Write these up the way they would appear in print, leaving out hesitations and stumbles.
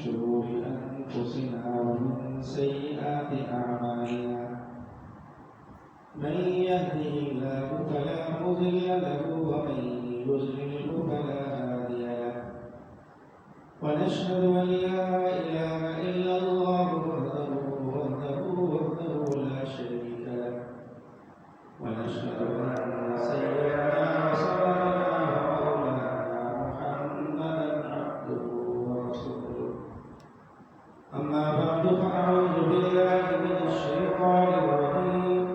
شرور أنفسنا ومن سيئات أعمالنا من يهده الله فلا مضل له ومن يضلل فلا هادي له ونشهد أن لا إله إلا الله وحده لا شريك له ونشهد أن سيدنا وسندنا ومولانا محمدا عبده ورسوله أما بعد فأعوذ بالله من الشيطان الرجيم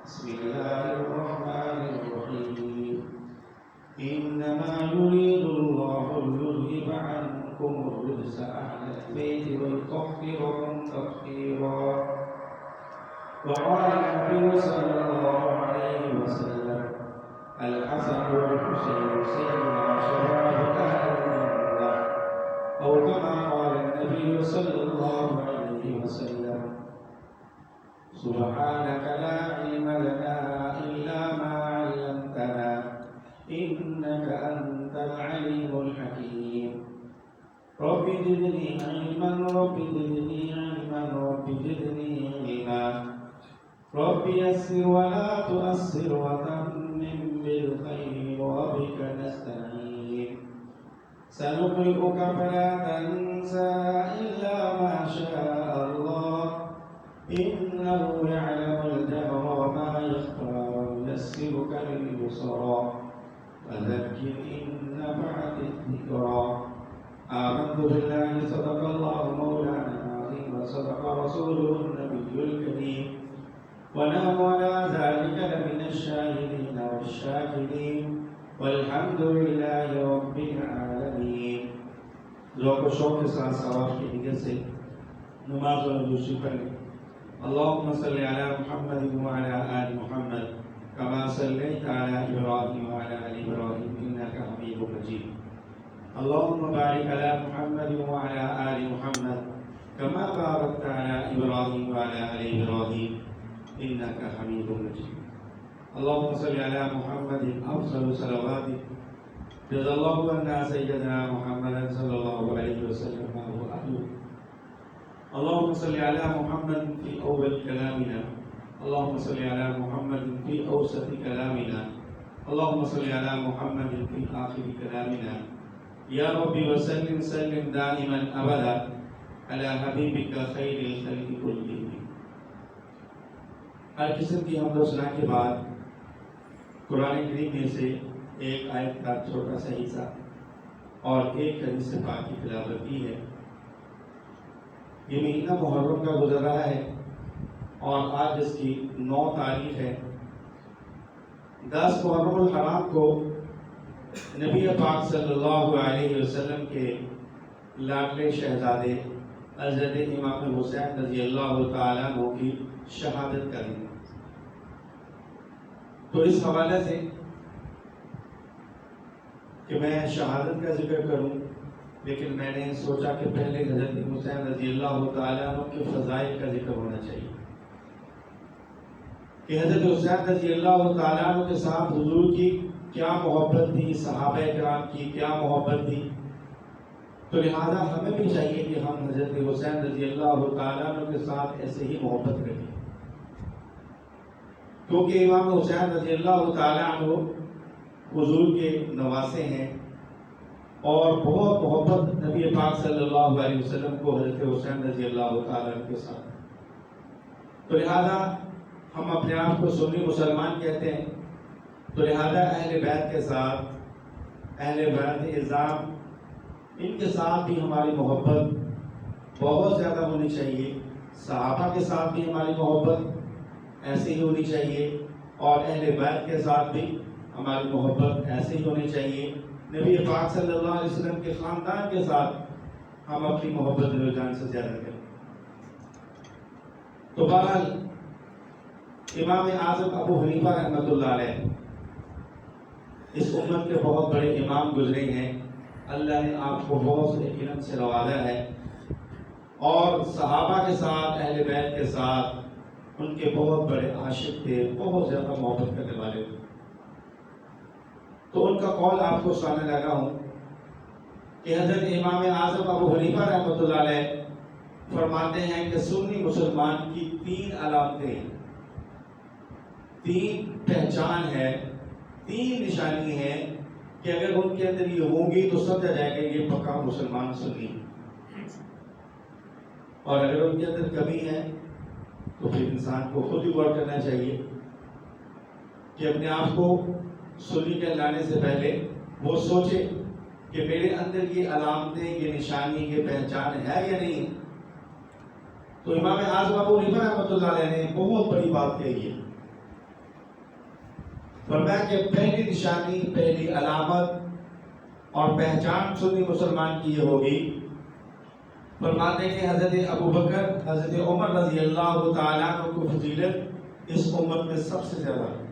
بسم الله الرحمن الرحيم إنما يريد الله ليذهب عنكم الرجس أهل البيت ويطهركم تطهيرا وقال النبي صلى الله عليه وسلم الحسن والحسين سيدنا شباب أهل الجنة أو كما قال النبي صلى الله عليه وسلم سبحانك لا علم لنا إلا ما علمتنا إنك أنت العليم الحكيم رب زدني علما رب زدني علما رب زدني علما رب يسر ولا تؤسر وتمم بالخير وبك نستعين سنقرئك فلا تنسى إلا ما شاء الله إنه يعلم الجهر وما يخفى وييسرك لليسرى فذكر إن نفعت الذكرى آمنت بالله صدق الله مولانا العظيم وصدق رسوله النبي الكريم ونحن على ذلك لمن الشاهدين والشاكرين والحمد لله رب العالمين ذوق و شوق کے ساتھ ثواب کی نیت سے نماز اور دوسری پڑھیں اللهم صل على محمد وعلى آل محمد كما صليت على إبراهيم وعلى آل إبراهيم إنك حميد مجيد اللهم بارك على محمد وعلى آل محمد كما باركت على إبراهيم وعلى آل إبراهيم إنك حميد مجيد اللهم صل على محمد أفضل صلواتك جزا الله عنا سيدنا محمد صلى الله عليه وسلم ما هو أهله اللهم صل على محمد في أول كلامنا اللهم صل على محمد في أوسط كلامنا اللهم صل على محمد في آخر كلامنا يا رب وسلم سلم دائما أبدا على حبيبك خير الخلق كلهم ہر قسم کی حمد و ثنا کے بعد قرآن کریم میں سے ایک آیت کا چھوٹا سا حصہ اور ایک حدیث پاک کی تلاوت کی ہے۔ یہ مہینہ محرم کا گزر رہا ہے اور آج اس کی 9 تاریخ ہے۔ 10 محرم الحرام کو نبی پاک صلی اللہ علیہ وسلم کے لاڈلے شہزادے حضرت امام حسین رضی اللہ تعالیٰ عنہ کی شہادت کا دن۔ تو اس حوالے سے کہ میں شہادت کا ذکر کروں، لیکن میں نے سوچا کہ پہلے حضرت حسین رضی اللہ تعالیٰ عنہ کے فضائل کا ذکر ہونا چاہیے کہ حضرت حسین رضی اللہ تعالیٰ عنہ کے ساتھ حضور کی کیا محبت تھی، صحابہ کرام کی کیا محبت تھی۔ تو لہذا ہمیں بھی چاہیے کہ ہم حضرت حسین رضی اللہ تعالیٰ عنہ کے ساتھ ایسے ہی محبت رکھیں، کیونکہ امام حسین رضی اللہ تعالیٰ عنہ حضور کے نواسے ہیں اور بہت محبت نبی پاک صلی اللہ علیہ وسلم کو حضرت حسین رضی اللہ تعالیٰ عنہ کے ساتھ۔ تو لہذا ہم اپنے آپ کو سنی مسلمان کہتے ہیں، تو لہذا اہل بیت کے ساتھ، اہل بیت اعظام، ان کے ساتھ بھی ہماری محبت بہت زیادہ ہونی چاہیے۔ صحابہ کے ساتھ بھی ہماری محبت ایسے ہی ہونی چاہیے اور اہل بیت کے ساتھ بھی ہماری محبت ایسے ہی ہونی چاہیے۔ نبی پاک صلی اللہ علیہ وسلم کے خاندان کے ساتھ ہم اپنی محبت رجحان سے زیادہ کریں۔ تو بہرحال امام اعظم ابو حنیفہ رحمۃ اللہ علیہ اس امت کے بہت بڑے امام گزرے ہیں۔ اللہ نے آپ کو بہت سے علم سے نوازا ہے اور صحابہ کے ساتھ، اہل بیت کے ساتھ ان کے بہت بڑے عاشق تھے، بہت زیادہ محبت کرنے والے تھے۔ تو ان کا قول آپ کو سنانے لگا ہوں کہ حضرت امام اعظم ابو حنیفہ رحمۃ اللہ علیہ فرماتے ہیں کہ سنی مسلمان کی 3 علامتیں، 3 پہچان ہے، 3 نشانی ہے کہ اگر ان کے اندر یہ ہوں گی تو سمجھا جائے گا یہ پکا مسلمان سنی، اور اگر ان کے اندر کمی ہے تو پھر انسان کو خود ہی غور کرنا چاہیے کہ اپنے آپ کو سنی کہلانے سے پہلے وہ سوچے کہ میرے اندر یہ علامتیں، یہ نشانی، یہ پہچان ہے یا نہیں۔ تو امام اعظم ابو حنیفہ رحمۃ اللہ علیہ نے بہت بڑی بات کہی ہے، فرمایا کہ پہلی نشانی، پہلی علامت اور پہچان سنی مسلمان کی یہ ہوگی، فرماتے ہیں کہ حضرت ابو بکر، حضرت عمر رضی اللہ تعالیٰ عنہ کو فضیلت اس امت میں سب سے زیادہ ہے،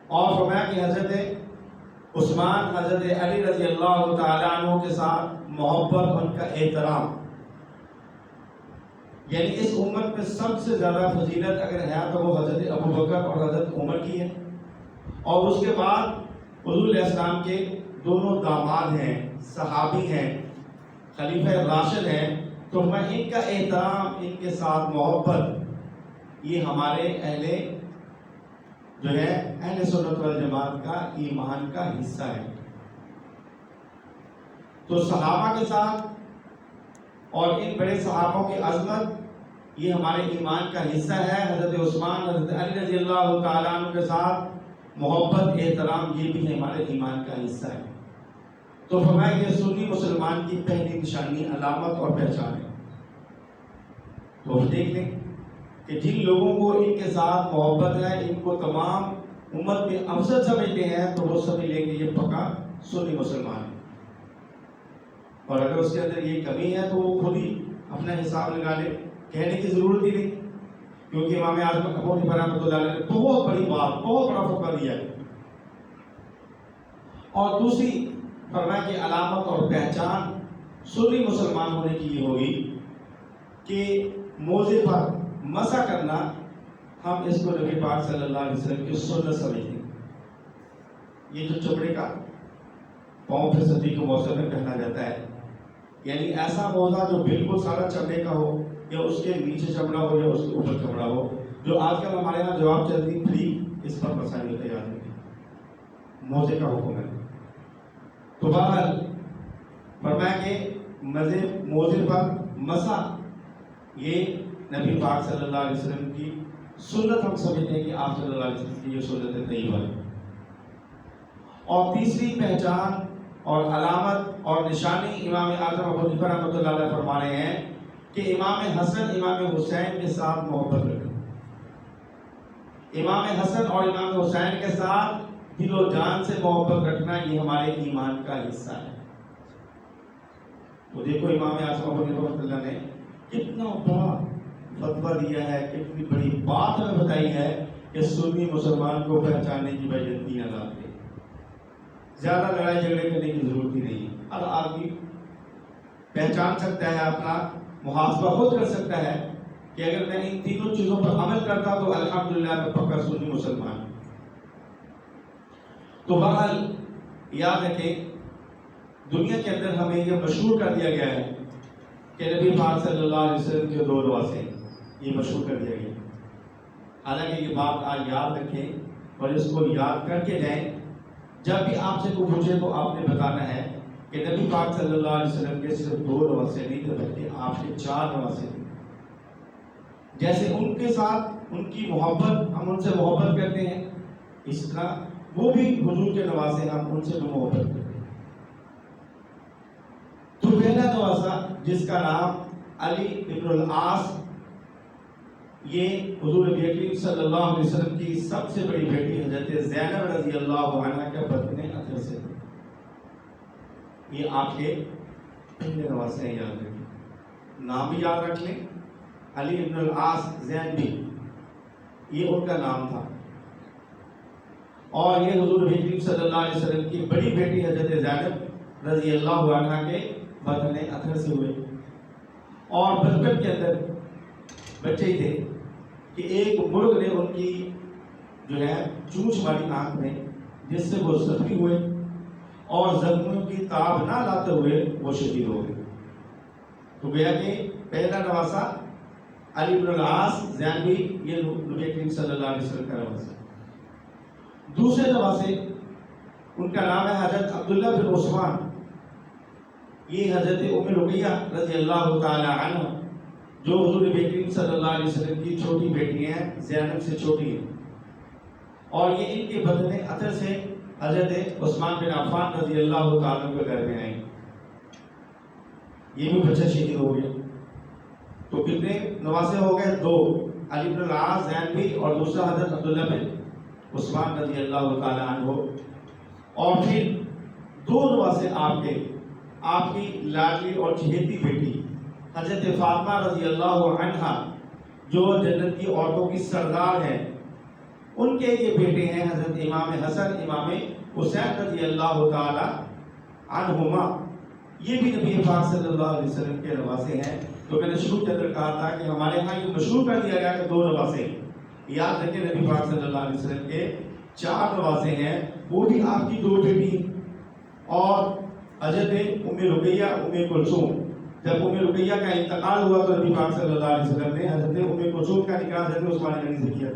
اور فرمایا کہ حضرت عثمان، حضرت علی رضی اللہ تعالیٰ عنہ کے ساتھ محبت، ان کا احترام، یعنی اس امت میں سب سے زیادہ فضیلت اگر ہے تو وہ حضرت ابو بکر اور حضرت عمر کی ہے، اور اس کے بعد حضور علیہ السلام کے دونوں داماد ہیں، صحابی ہیں، خلیفہ راشد ہیں، تو میں ان کا احترام، ان کے ساتھ محبت، یہ ہمارے اہل سنت والجماعت کا ایمان کا حصہ ہے۔ تو صحابہ کے ساتھ اور ان بڑے صحابوں کی عظمت یہ ہمارے ایمان کا حصہ ہے۔ حضرت عثمان، حضرت علی رضی اللہ تعالیٰ عنہ کے ساتھ محبت، احترام، یہ بھی ہمارے ایمان کا حصہ ہے۔ تو فرمایا کہ سنی مسلمان کی پہلی نشانی، علامت اور پہچان ہے۔ تو دیکھ لیں کہ جن لوگوں کو ان کے ساتھ محبت ہے، ان کو تمام امت میں افضل سمجھتے ہیں، تو وہ سمجھ لیں کہ یہ پکا سنی مسلمان ہے، اور اگر اس کے اندر یہ کمی ہے تو وہ خود ہی اپنا حساب لگا لے، کہنے کی ضرورت ہی نہیں، کیونکہ امام اعظم ابو حنیفہ رحمۃ اللہ علیہ نے بہت بڑی بات، بہت بڑا فتویٰ دیا ہے۔ اور دوسری فرمایا کہ علامت اور پہچان سنی مسلمان ہونے کی یہ ہوگی کہ موزے پر مسح کرنا، ہم اس کو نبی پاک صلی اللہ علیہ وسلم کی سنت سمجھتے ہیں۔ یہ جو چمڑے کا پاؤں پہ سردی کے موسم میں پہنا جاتا ہے، یعنی ایسا موزہ جو بالکل سارا چمڑے کا ہو، یا اس کے نیچے چمڑا ہو یا اس کے اوپر چمڑا ہو، جو آج کل ہمارے یہاں جواب چلتی فری، اس پر مسا نہیں ہوتا، یاد رکھیں موزے کا حکم ہے۔ تو بہرحال فرمایا کہ موزے پر مسا یہ نبی پاک صلی اللہ علیہ وسلم کی سنت ہم سمجھتے ہیں کہ آپ صلی اللہ علیہ وسلم کی یہ سنت طیبہ ہے۔ اور تیسری پہچان اور علامت اور نشانی امام اعظم ابو حنیفہ رحمۃ اللہ علیہ فرما رہے ہیں کہ امام حسن، امام حسین کے ساتھ محبت رکھنا، امام حسن اور امام حسین کے ساتھ دل و جان سے محبت رکھنا، یہ ہمارے ایمان کا حصہ ہے۔ تو دیکھو امام اعظم ابو حنیفہ رحمۃ اللہ نے کتنا بڑا فتویٰ دیا ہے، کتنی بڑی بات ہمیں بتائی ہے کہ سنی مسلمان کو پہچاننے کی وجہ 3 علامتیں۔ زیادہ لڑائی جھگڑے کرنے کی ضرورت ہی نہیں ہے، ہر آدمی پہچان سکتا ہے، اپنا محاسبہ خود کر سکتا ہے کہ اگر میں ان تینوں چیزوں پر عمل کرتا تو الحمدللہ میں پکا سنی مسلمان ہوں۔ تو بہرحال یاد رکھیں، دنیا کے اندر ہمیں یہ مشہور کر دیا گیا ہے کہ نبی پاک صلی اللہ علیہ وسلم کے 2 نواسے، یہ مشہور کر دیا گیا۔ حالانکہ یہ بات آج یاد رکھیں اور اس کو یاد کر کے جائیں، جب بھی آپ سے کوئی پوچھے تو آپ نے بتانا ہے کہ نبی پاک صلی اللہ علیہ وسلم کے صرف 2 نواسے نہیں تھے، بلکہ آپ کے 4 نواسے تھے۔ جیسے ان کے ساتھ ان کی محبت، ہم ان سے محبت کرتے ہیں، اس طرح وہ بھی حضور کے نواسے، ہم ان سے بھی محبت کرتے ہیں۔ تو پہلا نواسا جس کا نام علی ابن العاص، یہ حضور نبی کریم صلی اللہ علیہ وسلم کی سب سے بڑی بیٹی حضرت زینب رضی اللہ عنہا کے بطن اطہر سے تھے۔ یہ آپ کے پہلے نواسے ہیں، یاد رکھیں، نام بھی یاد رکھ لیں، علی ابن العاص زینبی، یہ ان کا نام تھا۔ اور یہ حضور نبی کریم صلی اللہ علیہ وسلم کی بڑی بیٹی حضرت زینب رضی اللہ عنہا کے بطن اطہر سے ہوئے، اور بچپن کے اندر بچے ہی تھے کہ ایک مرغ نے ان کی چونچ والی آنکھ میں، جس سے وہ زخمی ہوئے، اور زخموں کی تاب نہ لاتے ہوئے وہ شہید ہو گئے۔ تو گویا کہ پہلا نواسا علی بن العاص زینبی، یہ نبی کریم صلی اللہ علیہ وسلم کا نواسا۔ دوسرے نواسے ان کا نام ہے حضرت عبداللہ بن عثمان، یہ حضرت ام رقیہ رضی اللہ تعالی عنہ جو حضور نبی کریم صلی اللہ علیہ وسلم کی چھوٹی بیٹی ہیں، زینب سے چھوٹی ہیں، اور یہ ان کے بدن عطر سے حضرت عثمان بن عفان رضی اللہ تعالیٰ عنہ کے گھر میں آئیں، یہ بھی بچہ شہید ہو گیا۔ تو کتنے نواسے ہو گئے؟ دو، علی بن العاص زینبی اور دوسرا حضرت عبداللہ بن عثمان رضی اللہ تعالیٰ عنہ، اور پھر دو نواسے آپ کی لاڈلی اور چہیتی بیٹی حضرت فاطمہ رضی اللہ عنہا جو جنت کی عورتوں کی سردار ہے، ان کے یہ بیٹے ہیں حضرت امام حسن امام حسین رضی اللہ تعالی عنہما، یہ بھی نبی پاک صلی اللہ علیہ وسلم کے نواسے ہیں۔ تو میں نے شروع کے اندر کہا تھا کہ ہمارے ہاں یہ مشہور کر دیا گیا کہ دو نواسے، یاد رکھیں نبی پاک صلی اللہ علیہ وسلم کے 4 نواسے ہیں، وہ بھی آپ کی 2 بیٹی اور حضرت ام رقیہ ام کلثوم۔ جب ام رقیہ کا انتقال ہوا تو نبی پاک صلی اللہ علیہ وسلم نے حضرت ام کلثوم کا نکاح حضرت عثمان غنی سے کیا۔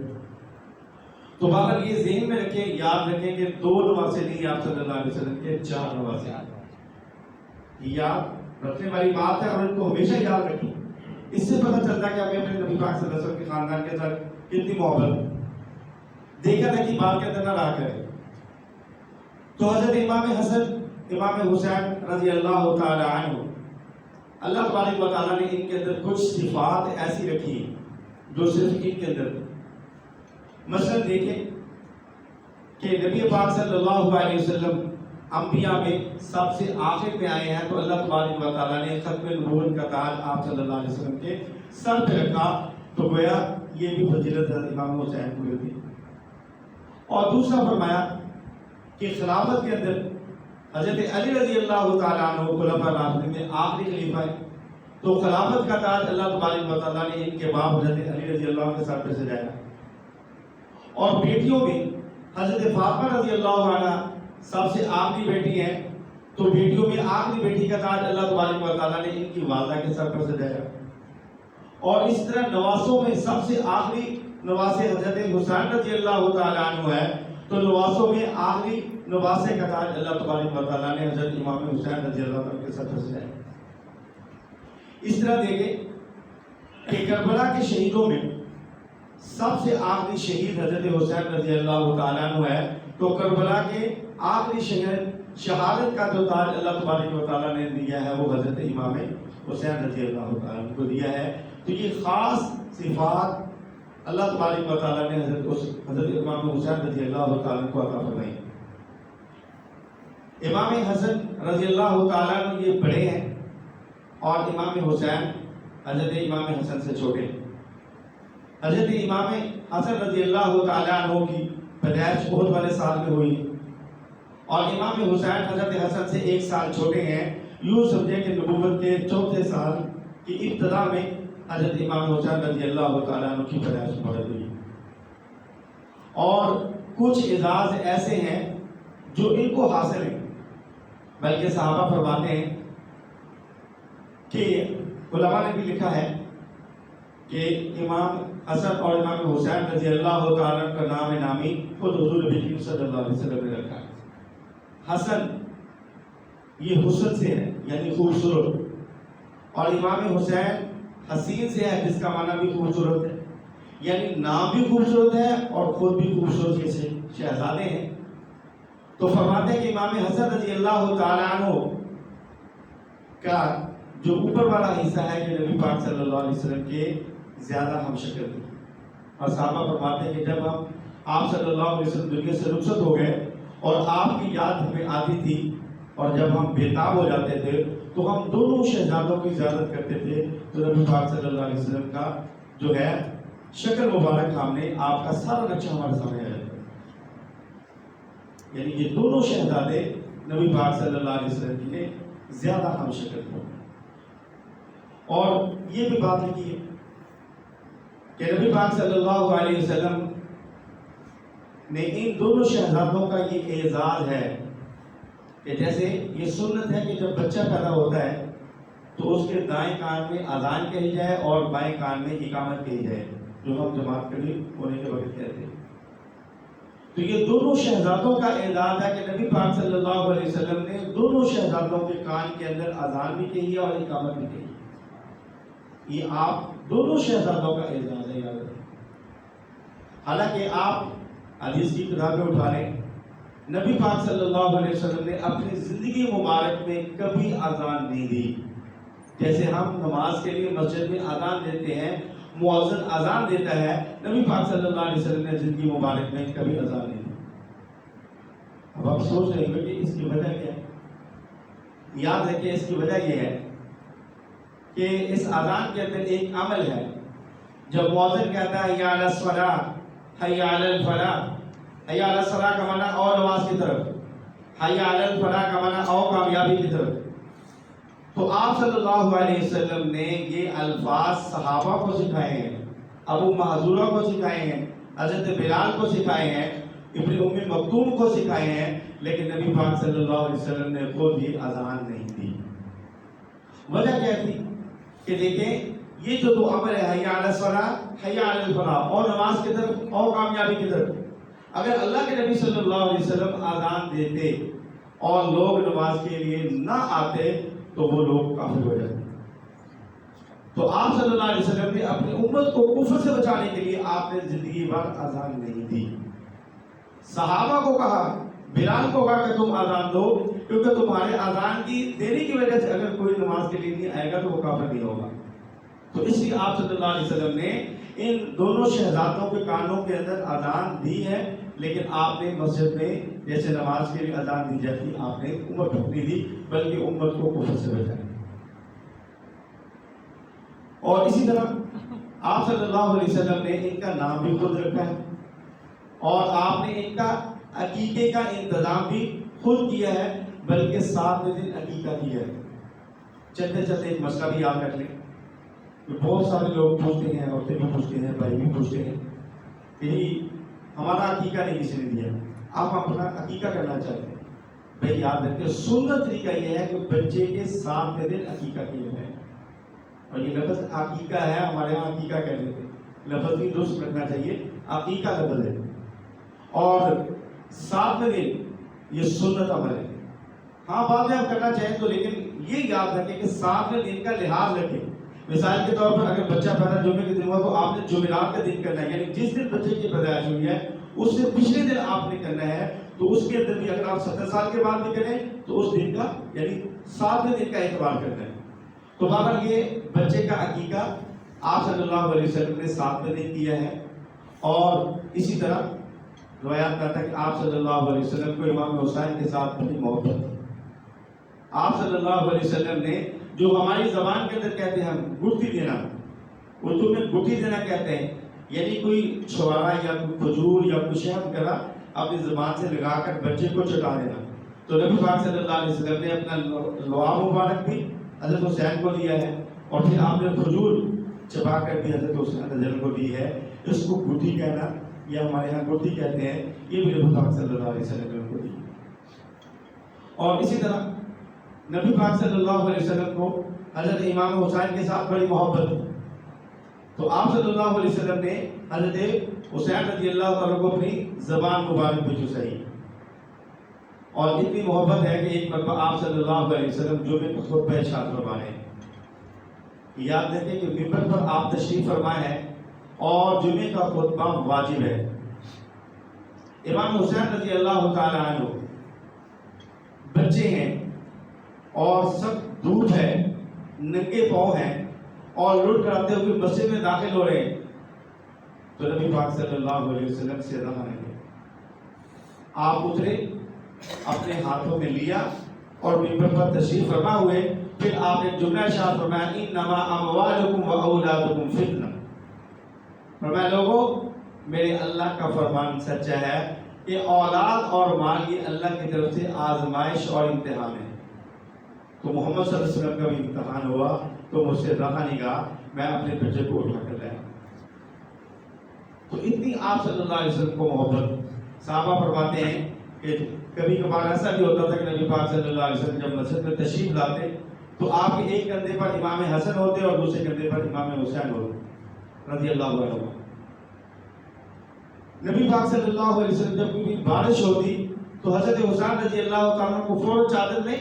تو بہرحال یہ ذہن میں رکھیں، یاد رکھیں کہ 2 نواسے نہیں آپ صلی اللہ علیہ وسلم کے 4 نواسے، یاد رکھنے والی بات ہے اور ان کو ہمیشہ یاد رکھیں۔ اس سے پتہ چلتا ہے کہ ہمیں اپنے نبی پاک صلی اللہ علیہ وسلم کے خاندان کے ساتھ کتنی محبت، دیکھا تھا کہ بات کے اندر نہ رہا کرے۔ تو حضرت امام حسن امام حسین رضی اللہ تعالی عنہ، اللہ تبارک و تعالیٰ نے ان کے اندر کچھ صفات ایسی رکھی جو صرف ان کے اندر، مثلا دیکھیں کہ نبی پاک صلی اللہ علیہ وسلم انبیاء میں سب سے آخر میں آئے ہیں، تو اللہ تبارک و تعالیٰ نے ختم نبوت کا تاج آپ صلی اللہ علیہ وسلم کے سر پہ رکھا، تو گویا یہ بھی فضیلت امام حسین کو ہوتی۔ اور دوسرا فرمایا کہ خلافت کے اندر حضرت علی رضی اللہ تعالیٰ عنہ خلفاء راشدین میں آخری خلیفہ ہے، تو خلافت کا تاج اللہ تبارک و تعالیٰ نے ان کے باپ حضرت علی رضی اللہ کے سر پہ سجایا۔ اور بیٹیوں میں حضرت فاطمہ رضی اللہ عنہ سب سے آخری بیٹی ہیں، تو بیٹیوں میں آخری بیٹی کا تاج اللہ تبارک و تعالیٰ نے ان کی والدہ کے سر پر سجایا۔ اور اس طرح نواسوں میں سب سے آخری نواسے حضرت حسین رضی اللہ تعالیٰ عنہ ہے، تو نواسوں میں آخری نواسے کا تاج اللہ تبارک و تعالیٰ نے حضرت امام حسین رضی اللہ عنہ کے سر پر سجایا۔ اس طرح دیکھیں کہ کربلا کے شہیدوں میں سب سے آخری شہید حضرت حسین رضی اللہ تعالیٰ عنہ ہے، تو کربلا کے آخری شہادت کا جو تاج اللہ تبارک و تعالیٰ نے دیا ہے وہ حضرت امام حسین رضی اللہ تعالیٰ عنہ کو دیا ہے۔ تو یہ خاص صفات اللہ تبارک و تعالیٰ نے حضرت امام حسین رضی اللہ تعالیٰ عنہ کو عطا فرمائی۔ امام حسن رضی اللہ تعالیٰ عنہ یہ بڑے ہیں اور امام حسین حضرت امام حسن سے چھوٹے ہیں۔ حضرت امام حسن رضی اللہ تعالیٰ عنہ کی پیدائش احد والے سال میں ہوئی، اور امام حسین حضرت حسن سے 1 سال چھوٹے ہیں۔ یوں سمجھے کہ نبوت کے 4تھے سال کی ابتدا میں حضرت امام حسین رضی اللہ تعالیٰ عنہ کی پیدائش مبارک ہوئی۔ اور کچھ اعزاز ایسے ہیں جو ان کو حاصل ہیں، بلکہ صحابہ فرماتے ہیں کہ علماء نے بھی لکھا ہے کہ امام حسن اور امام حسین رضی اللہ تعالیٰ عنہ کا نام نامی خود حضور نبی کریم صلی اللہ علیہ وسلم نے رکھا ہے۔ حسن یہ حسن سے ہے یعنی خوبصورت، اور امام حسین حسین سے ہے جس کا معنی بھی خوبصورت ہے، یعنی نام بھی خوبصورت ہے اور خود بھی خوبصورت کے شہزادے ہیں۔ تو فرماتے ہیں کہ امام حسن رضی اللہ تعالیٰ عنہ کا جو اوپر والا حصہ ہے کہ نبی پاک صلی اللہ علیہ وسلم کے زیادہ ہم شکل تھی، اور صحابہ فرماتے ہیں کہ جب ہم آپ صلی اللہ علیہ وسلم دنیا سے رخصت ہو گئے اور آپ کی یاد ہمیں آتی تھی، اور جب ہم بےتاب ہو جاتے تھے تو ہم دونوں شہزادوں کی زیارت کرتے تھے، تو نبی پاک صلی اللہ علیہ وسلم کا جو ہے شکل مبارک ہم نے آپ کا سارا نقشہ ہمارے سامنے آ جاتا ہے، یعنی یہ دونوں شہزادے نبی پاک صلی اللہ علیہ وسلم کے زیادہ ہم شکل تھے۔ اور یہ بھی بات لکھی ہے کہ نبی پاک صلی اللہ علیہ وسلم نے ان دونوں شہزادوں کا یہ اعزاز ہے کہ جیسے یہ سنت ہے کہ جب بچہ پیدا ہوتا ہے تو اس کے دائیں کان میں اذان کہی جائے اور بائیں کان میں اقامت کہی جائے، جو ہم جماعت قریب ہونے کے وقت کہتے ہیں۔ تو یہ دونوں شہزادوں کا اعلان ہے کہ نبی پاک صلی اللہ علیہ وسلم نے دونوں شہزادوں کے کان کے اندر اذان بھی کہی ہے اور اقامت بھی کہی ہے۔ یہ آپ دونوں شہزادوں کا اعزاز ہے، یاد رکھیں۔ حالانکہ آپ حدیث کی کتابیں اٹھا لیں، نبی پاک صلی اللہ علیہ وسلم نے اپنی زندگی مبارک میں کبھی اذان نہیں دی۔ جیسے ہم نماز کے لیے مسجد میں اذان دیتے ہیں، مؤذن اذان دیتا ہے، نبی پاک صلی اللہ علیہ وسلم نے زندگی مبارک میں کبھی اذان نہیں دی۔ اب آپ سوچ رہے ہیں کہ اس کی وجہ کیا ہے؟ یاد رکھیں اس کی وجہ یہ ہے کہ اس اذان کے اندر ایک عمل ہے۔ جب مؤذن کہتا ہے حی علی الصلاۃ، حی علی الفلاح، حی علی الصلاۃ کا معنی اور نماز کی طرف، حی علی الفلاح کا معنی اور کامیابی کی طرف، تو آپ صلی اللہ علیہ وسلم نے یہ الفاظ صحابہ کو سکھائے ہیں، ابو محذورہ کو سکھائے ہیں، حضرت بلال کو سکھائے ہیں، ابن ام مکتوم کو سکھائے ہیں، لیکن نبی پاک صلی اللہ علیہ وسلم نے خود یہ اذان نہیں دی۔ وجہ کیا تھی کہ دیکھیں یہ جو دو امر ہے، حی علی الصلاۃ، حی علی الفلاح، اور نماز کی طرف اور کامیابی کی طرف، اگر اللہ کے نبی صلی اللہ علیہ وسلم اذان دیتے اور لوگ نماز کے لیے نہ آتے تو وہ لوگ کافر ہو جاتے۔ تو آپ صلی اللہ علیہ وسلم نے اپنی امت کو کفر سے بچانے کے لیے آپ نے زندگی بھر اذان نہیں دی۔ صحابہ کو کہا، بلال کو کہا کہ تم اذان دو، کیونکہ تمہارے اذان کی دینے کی وجہ سے اگر کوئی نماز کے لیے نہیں آئے گا تو وہ کافر نہیں ہوگا۔ تو اس لیے آپ صلی اللہ علیہ وسلم نے ان دونوں شہزادوں کے کانوں کے اندر اذان دی ہے، لیکن آپ نے مسجد میں جیسے نماز کے لیے اذان دی جاتی آپ نے امت کو نہیں دی، بلکہ امت کو کفر سے بچایا۔ اور اسی طرح آپ صلی اللہ علیہ وسلم نے ان کا نام بھی خود رکھا ہے، اور آپ نے ان کا عقیقے کا انتظام بھی خود کیا ہے، بلکہ 7 دن عقیقہ کیا ہے۔ چلتے چلتے ایک مسئلہ بھی یاد رکھ لیں، بہت سارے لوگ پوچھتے ہیں، عورتیں بھی پوچھتے ہیں، بھائی بھی پوچھتے ہیں کہ ہمارا عقیقہ نہیں کسی نے دیا، آپ اپنا عقیقہ کرنا چاہتے ہیں۔ بھائی یاد رکھیں سنت طریقہ یہ ہے کہ بچے کے 7 دن عقیقہ کیا جائے، اور یہ لفظ عقیقہ ہے، ہمارے یہاں عقیقہ کہہ دیتے ہیں، لفظ بھی درست رکھنا چاہیے، عقیقہ لفظ ہے۔ اور 7 دن یہ سنت عمل ہے۔ ہاں بعد میں آپ کرنا چاہیں تو، لیکن یہ یاد رکھیں کہ 7 دن کا لحاظ رکھیں۔ مثال کے طور پر اگر بچہ پیدا جمعے کے دن ہوا تو آپ نے جمعرات کا دن کرنا ہے، یعنی جس دن بچے کی پیدائش ہوئی ہے اس سے پچھلے دن آپ نے کرنا ہے، تو اس کے اندر بھی اگر آپ 70 سال کے بعد بھی کریں تو اس دن کا یعنی 7 دن کا اعتبار کرنا ہے۔ تو بہرحال یہ بچے کا عقیقہ آپ صلی اللہ علیہ وسلم نے 7 دن کیا ہے۔ اور اسی طرح روایات کرتا ہے کہ آپ صلی اللہ علیہ وسلم کو امام حسین کے ساتھ بڑی محبت ہے۔ آپ صلی اللہ علیہ وسلم نے جو ہماری زبان کے اندر کہتے ہیں ہم گٹھی دینا، اردو میں گٹھی دینا کہتے ہیں، یعنی کوئی چھوارا یا کوئی کھجور یا کوئی شہد وغیرہ اپنی زبان سے لگا کر بچے کو چٹا دینا۔ تو نبی پاک صلی اللہ علیہ وسلم نے اپنا لعاب مبارک بھی حضرت حسین کو دیا ہے، اور پھر آپ نے کھجور چبا کر بھی حضرت حسین کو دی ہے۔ اس کو گٹھی کہنا یا ہمارے یہاں گٹھی کہتے ہیں، یہ بھی نبی پاک صلی اللہ علیہ وسلم نے ان کو دی۔ اور اسی طرح نبی پاک صلی اللہ علیہ وسلم کو حضرت امام حسین کے ساتھ بڑی محبت ہے، تو آپ صلی اللہ علیہ وسلم نے حضرت حسین رضی اللہ تعالیٰ کو اپنی زبان مبارک بھی چسائی، اور اتنی محبت ہے کہ ایک مرتبہ آپ صلی اللہ علیہ وسلم جمعے کو خطبہ ارشاد فرما رہے ہیں۔ یاد رکھیں کہ منبر پر آپ تشریف فرمائے ہیں اور جمعے کا خطبہ واجب ہے۔ امام حسین رضی اللہ تعالیٰ عنہ بچے ہیں اور سب دودھ ہے، ننگے پاؤں ہیں، اور لٹ کراتے ہوئے مسجد میں داخل ہو رہے ہیں، تو نبی پاک صلی اللہ علیہ وسلم سے رہا نہیں، آپ اترے، اپنے ہاتھوں میں لیا اور منبر پر تشریف فرما ہوئے، پھر آپ نے جملہ ارشاد فرمایا انما اموالکم و اولادکم فتنہ، فرمایا لوگوں میرے اللہ کا فرمان سچا ہے کہ اولاد اور مال یہ اللہ کی طرف سے آزمائش اور امتحان ہے۔ تو محمد صلی اللہ علیہ وسلم کا بھی امتحان ہوا تو مجھ سے رہا نہیں گا، میں اپنے بچے کو اٹھا کر لایا۔ تو اتنی آپ صلی اللہ علیہ وسلم کو محبت، صحابہ فرماتے ہیں کہ کبھی کبھار ایسا بھی ہوتا تھا کہ نبی پاک صلی اللہ علیہ وسلم جب مسجد میں تشریف لاتے تو آپ کے ایک کندھے پر امام حسن ہوتے اور دوسرے کندھے پر امام حسین ہوتے رضی اللہ عنہ. نبی پاک صلی اللہ علیہ وسلم جب کوئی بارش ہوتی تو حضرت حسین رضی اللہ تعالیٰ کو فوراً چادر میں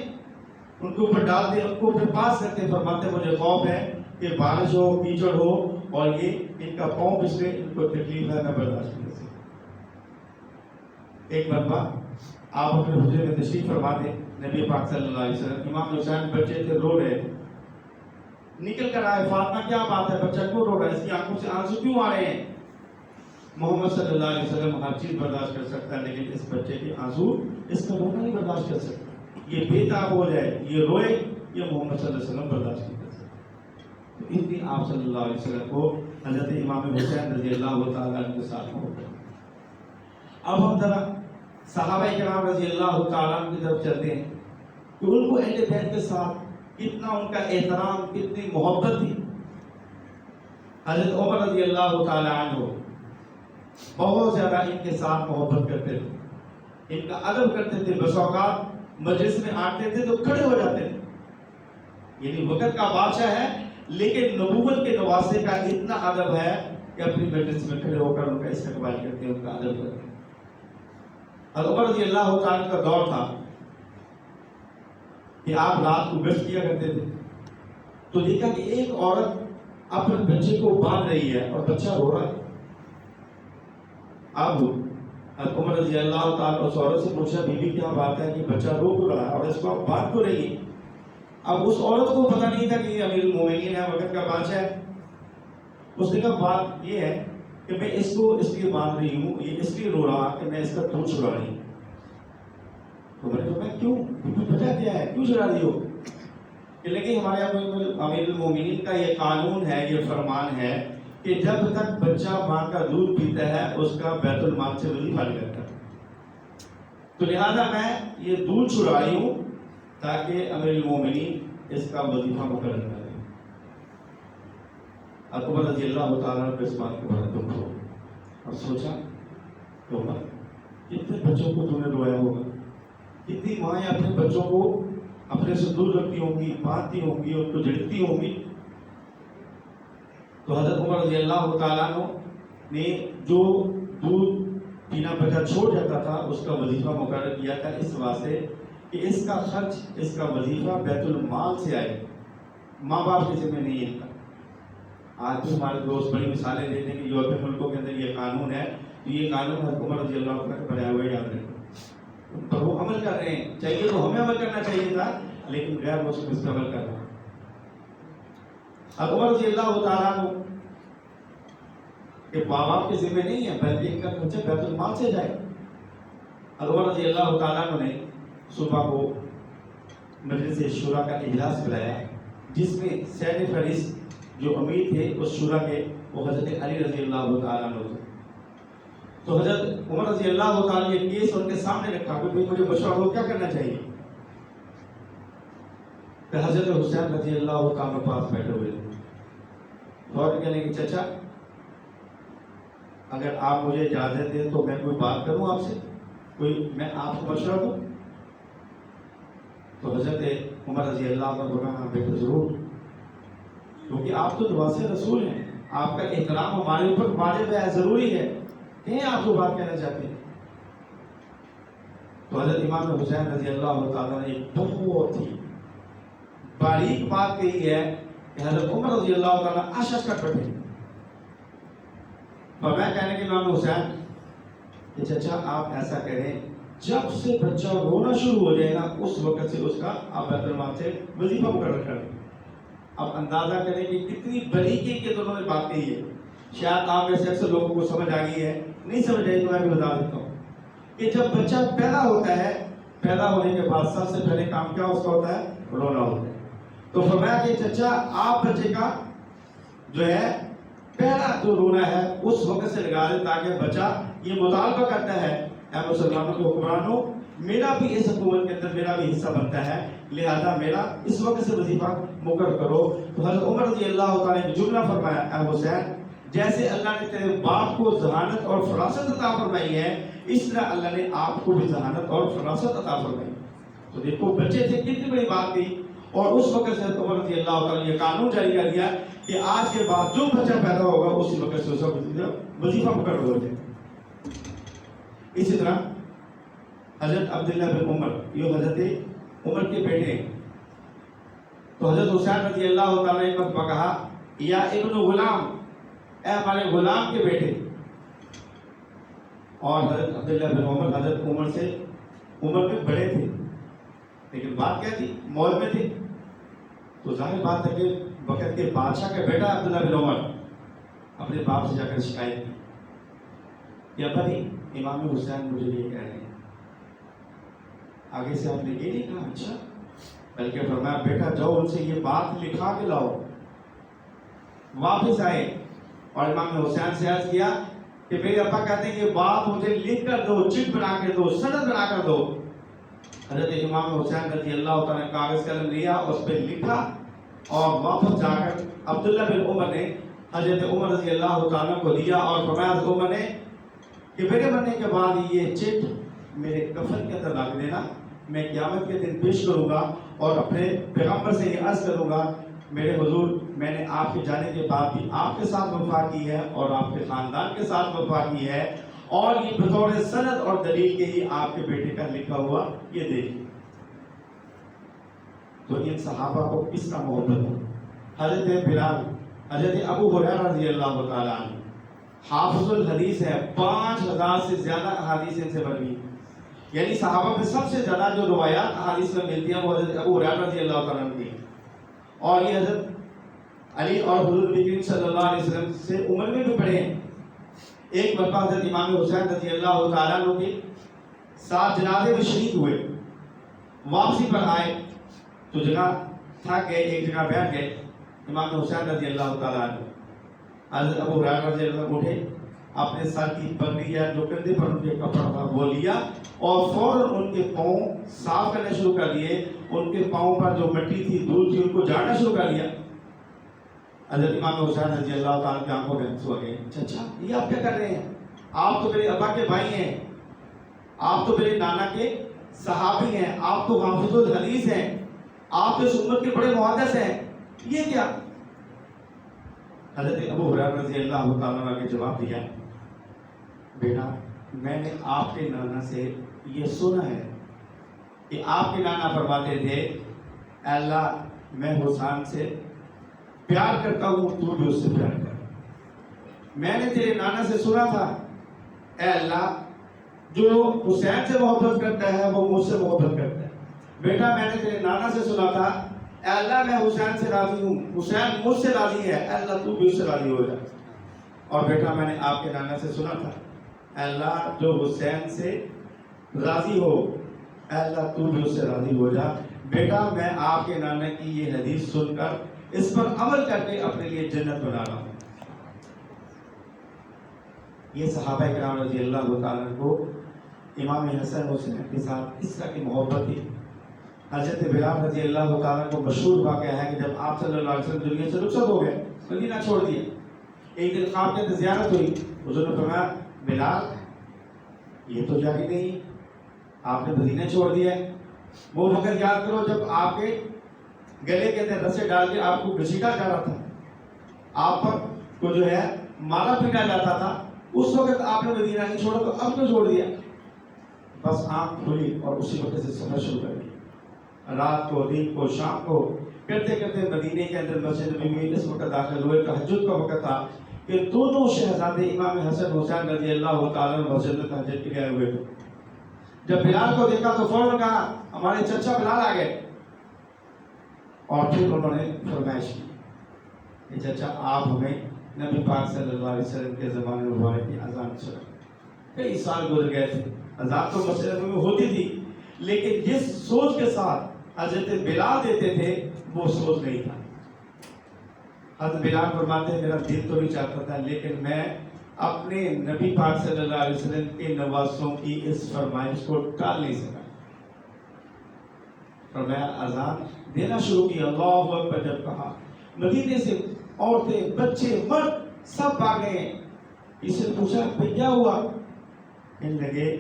ان کے اوپر ڈالتے، ان کو اپنے پاس رکھتے، فرماتے مجھے خوف ہے کہ بارش ہو، کیچڑ ہو اور یہ ان کا پاؤں پھسلے، ان کو تکلیف ہے، میں برداشت نہیں کر سکتا. ایک مرتبہ آپ اپنے حجرے میں تشریف فرماتے، نبی پاک صلی اللہ علیہ وسلم، امام حسین بچے تھے، رو رہے تھے، نکل کر آئے، فاطمہ کیا بات ہے، بچہ کیوں رو رہا ہے، اس کی آنکھوں سے آنسو کیوں آ رہے ہیں؟ محمد صلی اللہ علیہ وسلم ہر چیز برداشت کر سکتا ہے لیکن اس بچے کے آنسو، اس کا رونا نہیں برداشت کر سکتا. یہ بے تاب ہو جائے، یہ روئے، یہ محمد صلی اللہ علیہ وسلم برداشت نہیں کر سکتے. تو اتنی آپ صلی اللہ علیہ وسلم کو حضرت امام حسین رضی اللہ تعالیٰ عنہ کے ساتھ محبت. اب ہم ذرا صحابہ کرام رضی اللہ تعالیٰ عنہ کی طرف چلتے ہیں کہ ان کو اہل بیت کے ساتھ کتنا ان کا احترام، کتنی محبت تھی. حضرت عمر رضی اللہ تعالیٰ عنہ بہت زیادہ ان کے ساتھ محبت کرتے تھے، ان کا ادب کرتے تھے. بس اوقات مجلس میں آتے تھے تو کھڑے ہو جاتے تھے، یعنی وقت کا بادشاہ ہے لیکن نبوت کے نواسے کا اتنا ادب ہے کہ اپنی مجلس میں کھڑے ہو کر ان کا استقبال کرتے ہیں، ان کا ادب کرتے ہیں. حضرت عمر رضی اللہ تعالیٰ کا دور تھا کہ آپ رات کو گشت کیا کرتے تھے تو دیکھا کہ ایک عورت اپنے بچے کو باندھ رہی ہے اور بچہ رو رہا ہے. اب حضرت عمر رضی اللہ تعالیٰ اس عورت سے پوچھا، بیوی کیا بات ہے کہ بچہ رو کیوں رہا ہے اور اس کو آپ باندھ کیوں رہی ہے؟ اب اس عورت کو پتہ نہیں تھا کہ یہ امیر المومنین ہے، وقت کا بادشاہ ہے. اس نے کہا بات یہ ہے کہ میں اس کو اس لیے باندھ رہی ہوں، یہ اس لیے رو رہا کہ میں اس کا خون چھڑا رہی ہوں. تو میں نے کہا کیوں، وجہ کیا ہے، کیوں چھڑا رہی ہو؟ کہ لیکن ہمارے امیر المومنین کا یہ قانون ہے، یہ فرمان ہے کہ جب تک بچہ ماں کا دودھ پیتا ہے اس کا بیت المال سے وظیفہ نہیں کرتا. تو لہذا میں یہ دودھ چھڑا رہی ہوں تاکہ امیر المومنین اس کا وظیفہ مقرر کرے. عمر رضی اللہ تعالیٰ نے اس بات کو بڑا دکھ ہو اور سوچا کہ عمر کتنے بچوں کو تم نے رویا ہوگا، کتنی مائیں اپنے بچوں کو اپنے سے دور رکھتی ہوں گی، باندھتی ہوں گی، ان کو جھڑکتی ہوں گی. تو حضرت عمر رضی اللہ تعالیٰ نے جو دودھ پینا بچہ چھوڑ جاتا تھا اس کا وظیفہ مقرر کیا تھا اس واسطے کہ اس کا خرچ، اس کا وظیفہ بیت المال سے آئے، ماں باپ کے ذمہ نہیں ہے. آج بھی ہمارے دوست بڑی مثالیں دیتے ہیں کہ یورپی ملکوں کے اندر یہ قانون ہے، تو یہ قانون حضرت عمر رضی اللہ عنہ کا بنایا ہوا ہے، یاد رکھو. پر وہ عمل کر رہے ہیں، چاہیے تو ہمیں عمل کرنا چاہیے تھا لیکن غیر مسلم اس پر عمل کر رہا ہے. اب عمر رضی اللہ تعالیٰ عنہ کہ ماں باپ کے ذمہ نہیں ہے بلکہ ان کا خرچہ بیت المال سے جائے. عمر رضی اللہ تعالیٰ عنہ نے صبح کو مجلس شورا کا اجلاس بلایا جس میں سید فہرست جو امیر تھے اس شورا کے وہ حضرت علی رضی اللہ تعالیٰ عنہ تھے. تو حضرت عمر رضی اللہ تعالیٰ نے یہ کیس ان کے سامنے رکھا کہ مجھے مشورہ ہو کیا کرنا چاہیے. کہ حضرت حسین رضی اللہ تعالیٰ پاس بیٹھے ہوئے تھے، اور کہنے کہ چچا اگر آپ مجھے اجازت دیں تو میں کوئی بات کروں آپ سے، کوئی میں آپ کو مشورہ دوں. تو حضرت عمر رضی اللہ عنہ نے کہا بیٹا ضرور، کیونکہ آپ تو نواسے رسول ہیں، آپ کا احترام ہمارے اوپر واجب ہے، ضروری ہے، کہیں آپ کو بات کہنا چاہتے ہیں. تو حضرت امام حسین رضی اللہ تعالیٰ نے ایک بہت ہی باریک بات کہی ہے کہ حضرت عمر رضی اللہ تعالیٰ اشش کر بیٹھے. اور میں کہنے کہ امام حسین کہ چچا آپ ایسا کریں، جب سے بچہ رونا شروع ہو جائے نا اس وقت سے اس کا آپ بیت المال سے وظیفہ مقرر کریں. اب اندازہ کریں کہ کتنی باریکی کے دونوں نے بات کہی ہے. شاید آپ میں سے اکثر لوگوں کو سمجھ آ گئی ہے، نہیں سمجھ آئی تو میں بھی بتا دیتا ہوں کہ جب بچہ پیدا ہوتا ہے، پیدا ہونے کے بعد سب سے پہلے کام کیا اس کا ہوتا ہے؟ رونا ہوتا ہے. تو فرمایا کہ چچا آپ بچے کا جو ہے پہلا جو رونا ہے اس وقت سے لگا دیں تاکہ بچہ یہ مطالبہ کرتا ہے اے مسلمانوں کے حکمرانوں میرا بھی اس حکومت کے اندر میرا بھی حصہ بنتا ہے، لہذا میرا اس وقت سے وظیفہ مقرر کرو. تو حضرت عمر رضی اللہ تعالیٰ نے جملہ فرمایا اے حسین جیسے اللہ نے تیرے باپ کو ذہانت اور فراست عطا فرمائی ہے، اس طرح اللہ نے آپ کو بھی ذہانت اور فراست عطا فرمائی۔ تو دیکھو بچے تھے، کتنی بڑی بات تھی۔ اور اس وقت سے حضرت عمر رضی اللہ تعالیٰ نے یہ قانون جاری کر دیا کہ آج کے بعد جو بچہ پیدا ہوگا اسی وقت سے اسے وظیفہ مقرر ہو جائے۔ اسی طرح حضرت عبداللہ بن عمر، یہ حضرت عمر کے بیٹے ہیں، تو حضرت حسین رضی اللہ تعالیٰ نے ایک مرتبہ کہا یا ابن غلام، اے ہمارے غلام کے بیٹے۔ اور حضرت عبداللہ بن عمر حضرت عمر سے عمر میں بڑے تھے، لیکن بات کیا تھی؟ مول میں تھے۔ تو ظاہر بات ہے کہ وقت کے بادشاہ کا بیٹا عبداللہ بن عمر اپنے باپ سے جا کر شکایت کی کہ ابا جی امام حسین مجھے یہ کہہ رہے ہیں۔ آگے سے آپ نے یہ نہیں کہا اچھا، بلکہ فرمایا بیٹا جاؤ ان سے یہ بات لکھا کے لاؤ۔ واپس آئے اور امام حسین سے عرض کیا کہ میرے ابا کہتے ہیں یہ بات مجھے لکھ کر دو، چٹ بنا کے دو، سند بنا کر دو۔ حضرت امام حسین رضی اللہ تعالیٰ نے کاغذ قلم لیا، اس پہ لکھا اور واپس جا کر عبداللہ بن عمر نے حضرت عمر رضی اللہ تعالیٰ کو دیا اور فرمایا حضرت عمر نے کہ میرے مرنے کے بعد یہ چٹ میرے کفن کے اندر ڈال دینا، میں قیامت کے دن پیش کروں گا اور اپنے پیغمبر سے یہ عرض کروں گا میرے حضور میں نے آپ کے جانے کے بعد بھی آپ کے ساتھ وفا کی ہے اور آپ کے خاندان کے ساتھ وفا کی ہے، اور یہ بطور سند اور دلیل کے ہی آپ کے بیٹے کا لکھا ہوا یہ دیکھیں۔ تو ان صحابہ کو کس کا محبت ہو؟ حضرت بلال، حضرت ابو ہریرہ رضی اللہ تعالیٰ عنہ حافظ الحدیث ہے، 5000 سے زیادہ احادیث ان سے مروی، یعنی صحابہ میں سب سے زیادہ جو روایات احادیث میں ملتی ہیں وہ حضرت ابو ہریرہ رضی اللہ تعالیٰ عنہ کی، اور یہ حضرت علی اور حضور کریم صلی اللہ علیہ وسلم سے عمر میں بھی بڑے ہیں۔ ایک مرتبہ حضرت امام حسین رضی اللہ تعالیٰ عنہ کے ساتھ جنازے میں شریک ہوئے، واپسی پر آئے تو جگہ تھک گئے، ایک جگہ بیٹھ گئے۔ امام حسین رضی اللہ تعالیٰ عنہ حضرت ابو ہریرہ رضی اللہ عنہ اٹھے، اپنے سر کی پگڑی یا جو کندھے پر ان کے کپڑا تھا وہ لیا اور فوراً ان کے پاؤں صاف کرنے شروع کر دیے، ان کے پاؤں پر جو مٹی تھی دھول تھی ان کو جھاڑنا شروع کر دیا۔ حضرت امام حسین رضی اللہ تعالیٰ کی آنکھوں میں آنسو آ گئے، اچھا یہ آپ کیا کر رہے ہیں؟ آپ تو میرے ابا کے بھائی ہیں، آپ تو میرے نانا کے صحابی ہیں، آپ تو حافظ الحدیث ہیں، آپ تو اس امت کے بڑے محدث ہیں، یہ کیا؟ حضرت ابو ہریرہ رضی اللہ تعالیٰ عنہ نے جواب دیا بیٹا میں نے آپ کے نانا سے یہ سنا ہے کہ آپ کے نانا فرماتے تھے اے اللہ میں حسین سے پیار کرتا ہوں، تو بھی اس سے پیار کر۔ میں نے تیرے نانا سے سنا تھا اے اللہ جو حسین سے محبت کرتا ہے وہ مجھ سے محبت کرتا ہے۔ بیٹا میں نے تیرے نانا سے سنا تھا اے اللہ میں حسین سے راضی ہوں، حسین مجھ سے راضی ہے، اے اللہ تو بھی اس سے راضی ہو جا۔ اور بیٹا میں نے آپ کے نانا سے سنا تھا اے اللہ جو حسین سے راضی ہو، اے اللہ تو بھی اس سے راضی ہو جا۔ بیٹا میں آپ کے نانا کی یہ حدیث سن کر اس پر عمل کر کے اپنے لیے جنت بنا رہا ہوں۔ یہ صحابہ کرام رضی اللہ تعالیٰ کو امام حسن حسین کے ساتھ اس طرح کی محبت تھی۔ حضرت بلال رضی اللہ تعالیٰ کو مشہور واقعہ ہے کہ جب آپ صلی اللہ علیہ وسلم دنیا سے رخصت ہو گئے، مدینہ چھوڑ دیا، ایک دن خواب کے اندر زیارت ہوئی، حضور نے فرمایا بلال یہ تو جاری نہیں، آپ نے مدینہ چھوڑ دیا ہے۔ وہ وقت یاد کرو جب آپ کے گلے کے اندر رسے ڈال کے آپ کو گھسیٹا جا رہا تھا، آپ پر کو جو ہے مارا پیٹا جاتا تھا، اس وقت آپ نے مدینہ نہیں چھوڑا تو اب کیوں چھوڑ دیا؟ بس آنکھ کھلی اور اسی وقت سے سفر شروع کر دیا، رات کو دن کو شام کو کرتے کرتے مدینے کے اندر مسجد نبوی میں اس وقت داخل ہوئے، تہجد کا وقت تھا کہ دونوں شہزادے امام حسن حسین رضی اللہ تعالیٰ مسجد میں تہجد کے گئے ہوئے تھے۔ جب بلال کو دیکھا تو فوراً کہا ہمارے چچا بلال آ گئے، اور پھر انہوں نے فرمائش کی کہ چچا آپ ہمیں نبی پاک صلی اللہ علیہ وسلم کے زمانے مبارک کی اذان سنائیں۔ کئی سال گزر گئے تھے، اذان تو مسجد میں ہوتی تھی، لیکن جس سوچ کے ساتھ حضرت بلال دیتے تھے وہ سوچ نہیں تھا۔ حضرت بلال فرماتے ہیں میرا دل تو نہیں چاہتا تھا، لیکن میں اپنے نبی پاک صلی اللہ علیہ وسلم کے نواسوں کی اس فرمائش کو ٹال نہیں سکا۔ فرمایا اذان دینا شروع کیا، اللہ اکبر جب کہا، مدینے سے عورتیں بچے مرد سب بھاگ گئے. اس سے پوچھا کہ کیا ہوا؟ کہنے لگے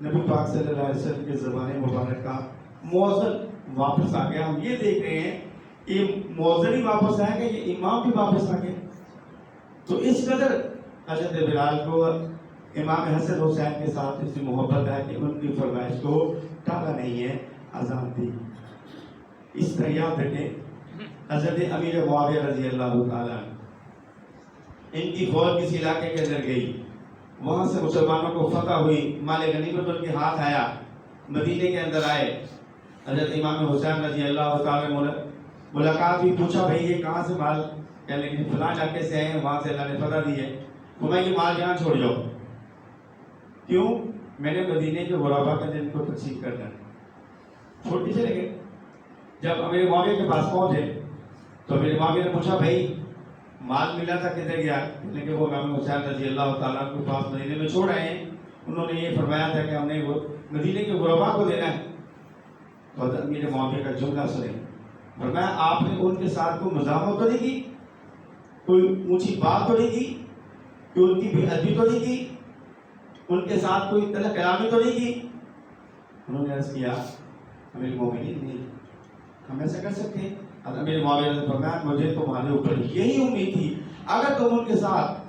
نبی پاک صلی اللہ علیہ وسلم کے زبان مبارک کا موذن واپس آ گیا. ہم یہ دیکھ رہے ہیں کہ موذن ہی واپس آ گیا، یہ امام بھی واپس آ گئے. تو اس قدر حضرت بلال کو امام حسن حسین کے ساتھ اس کی محبت ہے کہ ان کی فرمائش کو ٹالا نہیں ہے، اذان دی. اس طرح یاد رکھیں حضرت امیر معاویہ رضی اللہ تعالیٰ ان کی فوج کسی علاقے کے اندر گئی، وہاں سے مسلمانوں کو فتح ہوئی، مال غنیمت ان کے ہاتھ آیا، مدینے کے اندر آئے. حضرت امام حسین رضی اللہ تعالیٰ ملاقات بھی، پوچھا بھائی یہ کہاں سے مال؟ کہنے لگے فلاں علاقے سے آئے ہیں، وہاں سے اللہ نے فتح دی ہے. فرمایا یہ مال جہاں چھوڑ جاؤ. کیوں؟ میں نے مدینے کے غربا کا دن کو تقسیم کرنا ہے. چھوڑ کے چلے گئے. جب امیر معاویہ کے پاس پہنچے تو امیر معاویہ نے پوچھا بھائی مال ملا تھا کدھر گیا؟ کہنے کہ وہ امام حسین رضی اللہ تعالیٰ کے پاس مدینے میں چھوڑ آئے ہیں، انہوں نے یہ فرمایا تھا کہ ہم نے وہ مدینے کے غربا کو دینا ہے. تو امیر معاویہ کا جملہ سنیں، فرمایا آپ نے ان کے ساتھ کوئی مزاحمت تو نہیں کی، کوئی اونچی بات تو نہیں کی، کہ ان کی بے ادبی تو نہیں کی، ان کے ساتھ کوئی طلب کلامی تو نہیں کی؟ انہوں نے عرض کیا امیر مومنین نہیں، ہم ایسا کر سکتے ہیں؟ امیر معاویہ نے فرمایا مجھے تمہارے اوپر یہی امید تھی، اگر تم ان کے ساتھ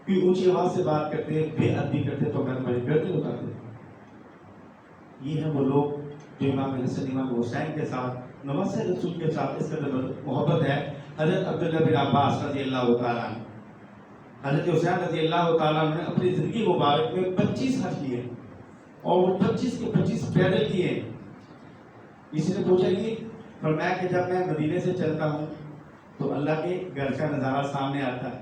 کوئی اونچی آواز سے بات کرتے، بے ادبی کرتے تو میں تمہاری گردن اتار دیتا. یہ ہیں وہ لوگ جو امام حسن امام حسین کے ساتھ، نواسہ رسول کے ساتھ اس قدر محبت ہے. حضرت عبداللہ بن عباس رضی اللہ تعالیٰ عنہ، حضرت حسین رضی اللہ تعالیٰ عنہ نے اپنی زندگی مبارک میں 25 حج کیے اور وہ 25 کے 25 پیدل کیے. کسی نے پوچھا یہ، فرمایا کہ جب میں مدینے سے چلتا ہوں تو اللہ کے گھر کا نظارہ سامنے آتا ہے،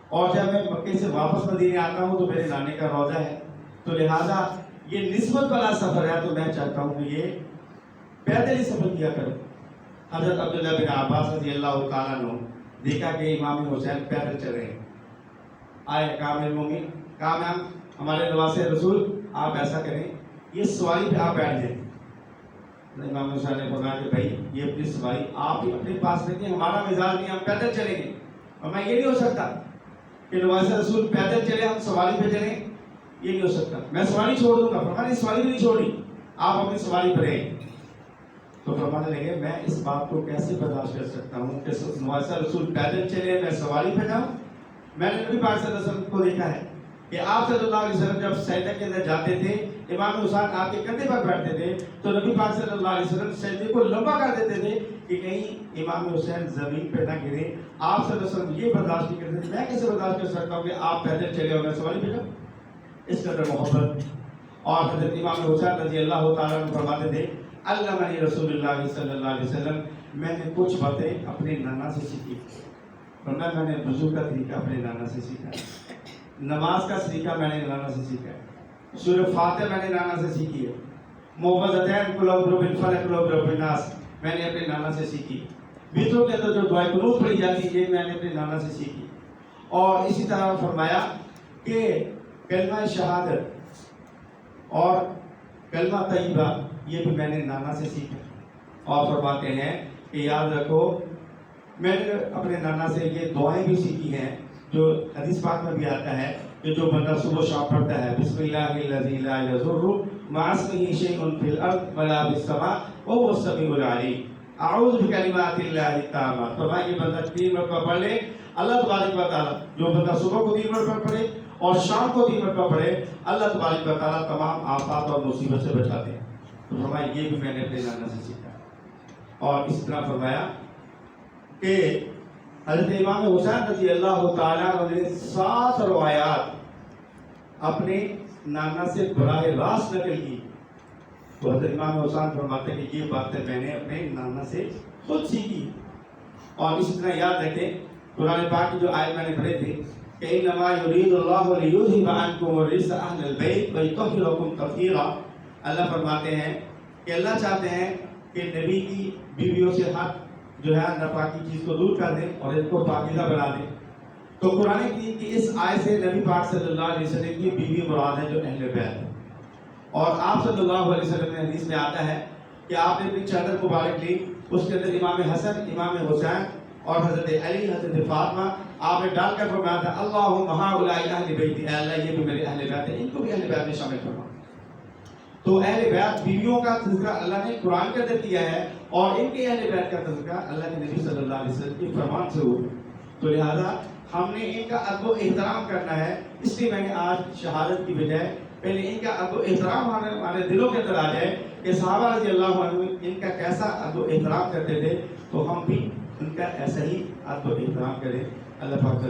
اور جب میں مکے سے واپس مدینے آتا ہوں تو میرے نانے کا روضہ ہے، تو لہٰذا یہ نسبت والا سفر ہے تو میں چاہتا ہوں کہ یہ پیدل ہی سفر کیا کروں. حضرت عبداللہ بن عباس رضی اللہ تعالیٰ عنہ دیکھا کہ امام حسین پیدل چل رہے ہیں، آئے کامل مومن کام ہمارے نواسہ رسول آپ ایسا کریں یہ سواری پہ آپ بیٹھ جائیں. امام حسین نے فرمایا کہ بھائی یہ اپنی سواری آپ ہی اپنے پاس رکھیں، ہمارا مزاج نہیں، ہم پیدل چلیں گے. اور میں یہ نہیں ہو سکتا کہ نواسہ رسول پیدل چلے ہم سواری پہ چلیں، یہ نہیں ہو سکتا، میں سواری چھوڑ دوں گا. فرمایا سواری بھی نہیں چھوڑی، آپ اپنی سواری پر رہیں. تو فرمانے لگے میں اس بات کو کیسے برداشت کر سکتا ہوں کہ نواسہ رسول پیدل چلے میں سواری پہ جاؤں. میں نے نبی پاک صلی اللہ علیہ وسلم کو دیکھا ہے کہ آپ صلی اللہ علیہ وسلم جب سجدے کے اندر جاتے تھے، امام حسین آپ کے کندھے پر بیٹھتے تھے تو نبی پاک صلی اللہ علیہ وسلم سجدے کو لمبا کر دیتے تھے کہ کہیں امام حسین زمین پہ نہ گرے. آپ صلی اللہ علیہ وسلم یہ برداشت نہیں کرتے تھے. میں کیسے برداشت کر سکتا ہوں کہ آپ پیدل چلے اور میں سواری پہ جاؤں؟ اس قدر محبت. اور حضرت امام حسین رضی اللہ تعالیٰ عنہ فرماتے تھے علمنی رسول اللہ صلی اللہ علیہ وسلم، میں نے کچھ باتیں اپنے نانا سے سیکھی. فرمایا میں نے وضو کا طریقہ اپنے نانا سے سیکھا، نماز کا طریقہ میں نے نانا سے سیکھا ہے، سورہ فاتحہ میں نے نانا سے سیکھی ہے، معوذتین قل اعوذ برب الفلق قل اعوذ برب الناس میں نے اپنے نانا سے سیکھی. وطروں کے اندر جو دعائے قنوت پڑھی جاتی ہے میں نے اپنے نانا سے سیکھی. اور اسی طرح فرمایا کہ کلمہ شہادت اور کلمہ طیبہ یہ بھی میں نے نانا سے سیکھا. اور فرماتے ہیں کہ یاد رکھو میں نے اپنے نانا سے یہ دعائیں بھی سیکھی ہیں جو حدیث پاک میں بھی آتا ہے کہ جو بندہ صبح شام پڑھتا ہے بسم اللہ الذی لا یضر مع اسمہ شیء فی الارض ولا فی السماء وهو السمیع العلیم اعوذ بکلمات اللہ التامات. فرمایا یہ بندہ 3 مرتبہ پڑھ لے، اللہ تبارک و تعالیٰ جو بندہ صبح کو 3 مرتبہ پڑھے اور شام کو 3 مرتبہ پڑھے اللہ تبارک و تعالیٰ تمام آفات اور مصیبت سے بچاتے ہیں. تو فرمایا یہ بھی میں نے اپنے نانا سے سیکھا. اور اس طرح فرمایا کہ حضرت امام حسین رضی اللہ تعالیٰ نے 7 روایات اپنے نانا سے براہ راست نقل کی. تو حضرت امام حسین فرماتے ہیں کہ یہ باتیں میں نے اپنے نانا سے خود سیکھی. اور اسی طرح یاد رکھیں قرآن پاک کی جو آیت میں نے پڑھی تھی کہ انما یرید اللہ لیذھب عنکم الرجس اہل البیت ویطہرکم تطہیرا. اللہ فرماتے ہیں کہ اللہ چاہتے ہیں کہ نبی کی بیویوں سے حق جو ہے ناپاکی چیز کو دور کر دیں اور ان کو پاکیزہ بنا دیں. تو قرآن کریم کی اس آیت سے نبی پاک صلی اللہ علیہ وسلم کی بیوی مراد ہے جو اہل بیت ہے. اور آپ صلی اللہ علیہ وسلم نے حدیث میں آتا ہے کہ آپ نے اپنی چادر مبارک لی، اس کے اندر امام حسن امام حسین اور حضرت علی حضرت فاطمہ آپ نے ڈال کر فرمایا تھا اللہم ہؤلاء اہل بیتی، اے اللہ یہ بھی میرے اہل بیت ہیں، ان کو بھی اہل بیت میں شامل فرما۔ تو اہل بیت بیویوں کا تذکرہ اللہ نے قرآن کے اندر کیا ہے، اور ان کے اہل بیت کا تذکرہ اللہ کے نبی صلی اللہ علیہ وسلم کے فرمان سے ہو۔ تو لہذا ہم نے ان کا ادب و احترام کرنا ہے۔ اس لیے میں نے آج شہادت کی بجائے پہلے ان کا ادب و احترام ہمارے دلوں کے اندر آ جائے کہ صحابہ رضی اللہ عنہ ان کا کیسا ادب و احترام کرتے تھے، تو ہم بھی ان کا ایسا ہی ادب و احترام کریں۔ اللہ پاک سے